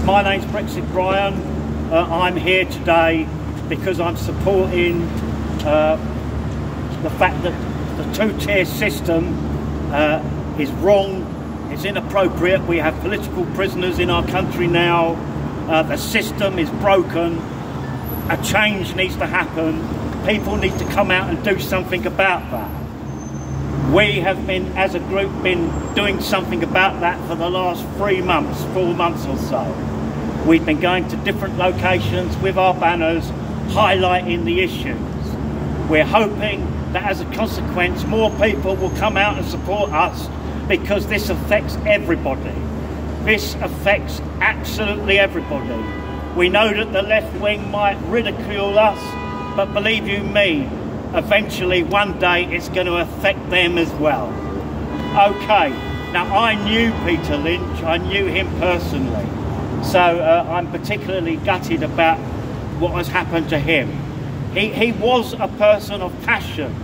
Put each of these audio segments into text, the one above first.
My name's Brexit Brian. I'm here today because I'm supporting the fact that the two-tier system is wrong, it's inappropriate. We have political prisoners in our country now. The system is broken. A change needs to happen. People need to come out and do something about that. We have been, as a group, been doing something about that for the last 4 months or so. We've been going to different locations with our banners, highlighting the issues. We're hoping that as a consequence, more people will come out and support us, because this affects everybody. This affects absolutely everybody. We know that the left wing might ridicule us, but believe you me, eventually one day it's going to affect them as well. Okay, now I knew Peter Lynch, I knew him personally, so I'm particularly gutted about what has happened to him. He was a person of passion.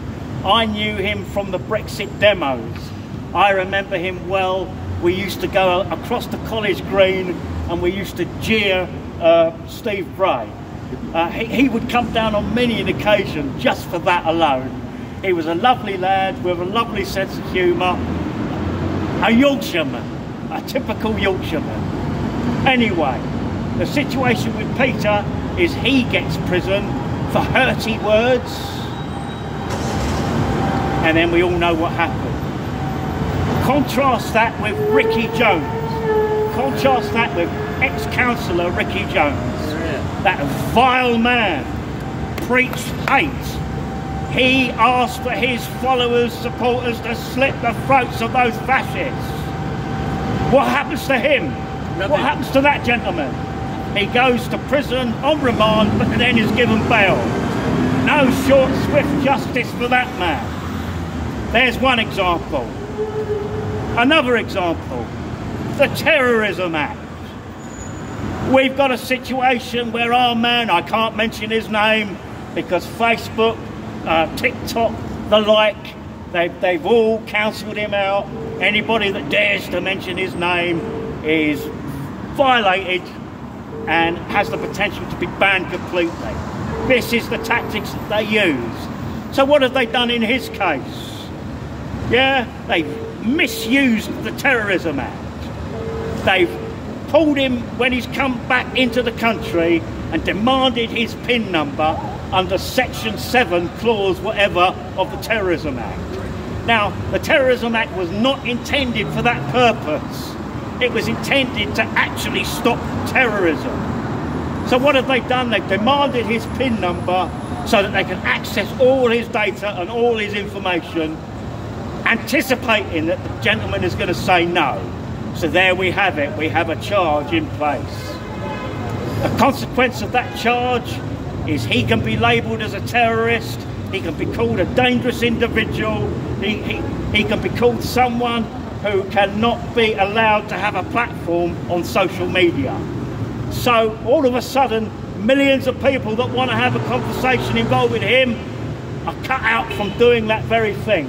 I knew him from the Brexit demos. I remember him well. We used to go across the college green and we used to jeer Steve Bray. He would come down on many an occasion just for that alone. He was a lovely lad with a lovely sense of humour. A Yorkshireman, a typical Yorkshireman. Anyway, the situation with Peter is he gets prison for hurty words, and then we all know what happened. Contrast that with Ricky Jones. Contrast that with ex-councillor Ricky Jones. That vile man preached hate. He asked for his followers, supporters to slit the throats of those fascists. What happens to him? Nothing. What happens to that gentleman? He goes to prison on remand, but then is given bail. No short, swift justice for that man. There's one example. Another example, the Terrorism Act. We've got a situation where our man, I can't mention his name because Facebook, TikTok, the like, they've all cancelled him out. Anybody that dares to mention his name is violated and has the potential to be banned completely. This is the tactics that they use. So what have they done in his case? Yeah, they've misused the Terrorism Act. They've pulled him when he's come back into the country and demanded his PIN number under Section 7, clause whatever of the Terrorism Act. Now, the Terrorism Act was not intended for that purpose. It was intended to actually stop terrorism. So what have they done? They've demanded his PIN number so that they can access all his data and all his information, anticipating that the gentleman is going to say no. So there we have it. We have a charge in place. The consequence of that charge is he can be labelled as a terrorist. He can be called a dangerous individual. He can be called someone who cannot be allowed to have a platform on social media. So all of a sudden, millions of people that want to have a conversation involved with him are cut out from doing that very thing.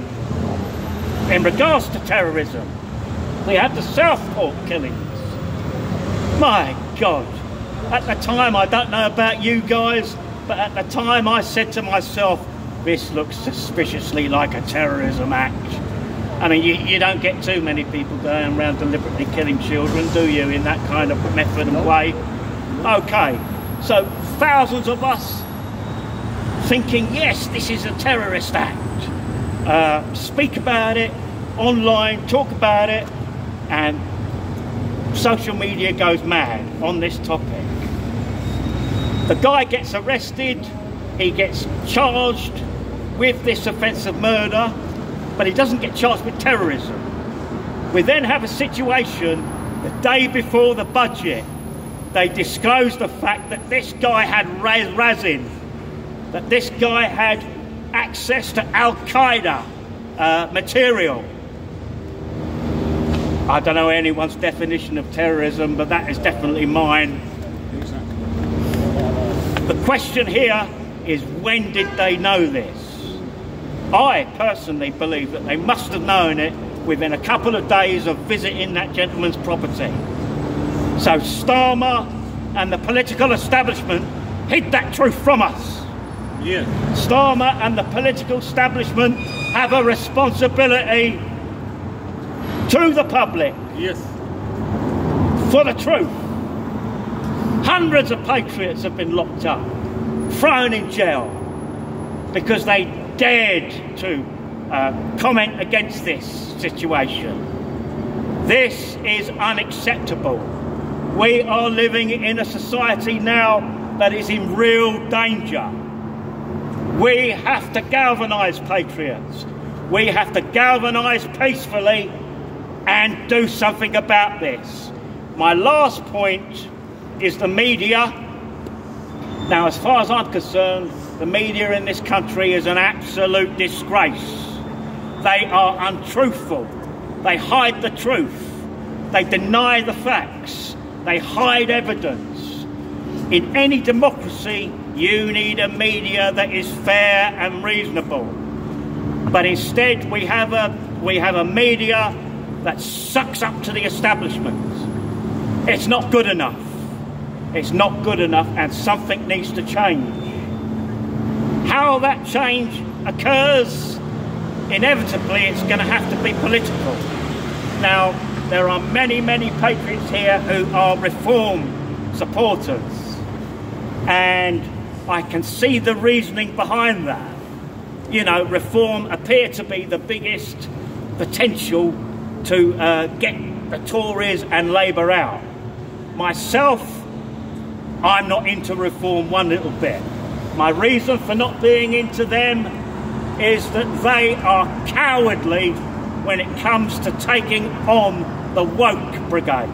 In regards to terrorism, we had the Southport killings. My God, at the time, I don't know about you guys, but at the time I said to myself, this looks suspiciously like a terrorism act. I mean, you don't get too many people going around deliberately killing children, do you, in that kind of method and way? Okay, so thousands of us thinking, yes, this is a terrorist act. Speak about it online, talk about it, and social media goes mad on this topic. The guy gets arrested, he gets charged with this offence of murder, but he doesn't get charged with terrorism. We then have a situation the day before the budget. They disclose the fact that this guy had razin, that this guy had access to Al-Qaeda material. I don't know anyone's definition of terrorism, but that is definitely mine. The question here is, when did they know this? I personally believe that they must have known it within a couple of days of visiting that gentleman's property. So Starmer and the political establishment hid that truth from us. Yeah. Starmer and the political establishment have a responsibility to the public. Yes. For the truth. Hundreds of patriots have been locked up, thrown in jail, because they dared to comment against this situation. This is unacceptable. We are living in a society now that is in real danger. We have to galvanise patriots. We have to galvanise peacefully and do something about this. My last point is the media. Now, as far as I'm concerned, the media in this country is an absolute disgrace. They are untruthful. They hide the truth. They deny the facts. They hide evidence. In any democracy, you need a media that is fair and reasonable. But instead, we have a media that sucks up to the establishment. It's not good enough. It's not good enough, and something needs to change. How that change occurs, inevitably it's going to have to be political. Now, there are many, many patriots here who are reform supporters, and I can see the reasoning behind that. You know, reform appear to be the biggest potential to get the Tories and Labour out. Myself, I'm not into reform one little bit. My reason for not being into them is that they are cowardly when it comes to taking on the woke brigade.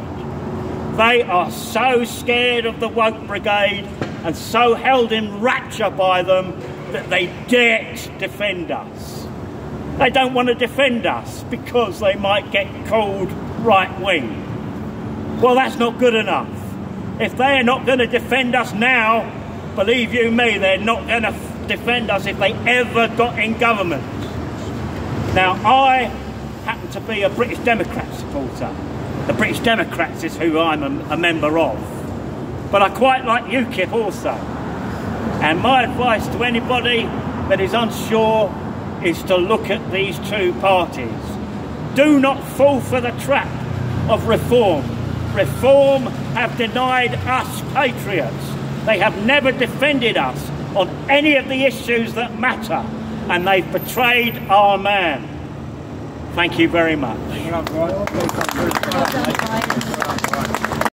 They are so scared of the woke brigade and so held in rapture by them that they daren't defend us. They don't want to defend us because they might get called right-wing. Well, that's not good enough. If they're not going to defend us now, believe you me, they're not going to defend us if they ever got in government. Now, I happen to be a British Democrat supporter. The British Democrats is who I'm a member of. But I quite like UKIP also. And my advice to anybody that is unsure is to look at these two parties. Do not fall for the trap of reform. Reform have denied us patriots. They have never defended us on any of the issues that matter, and they've betrayed our man. Thank you very much.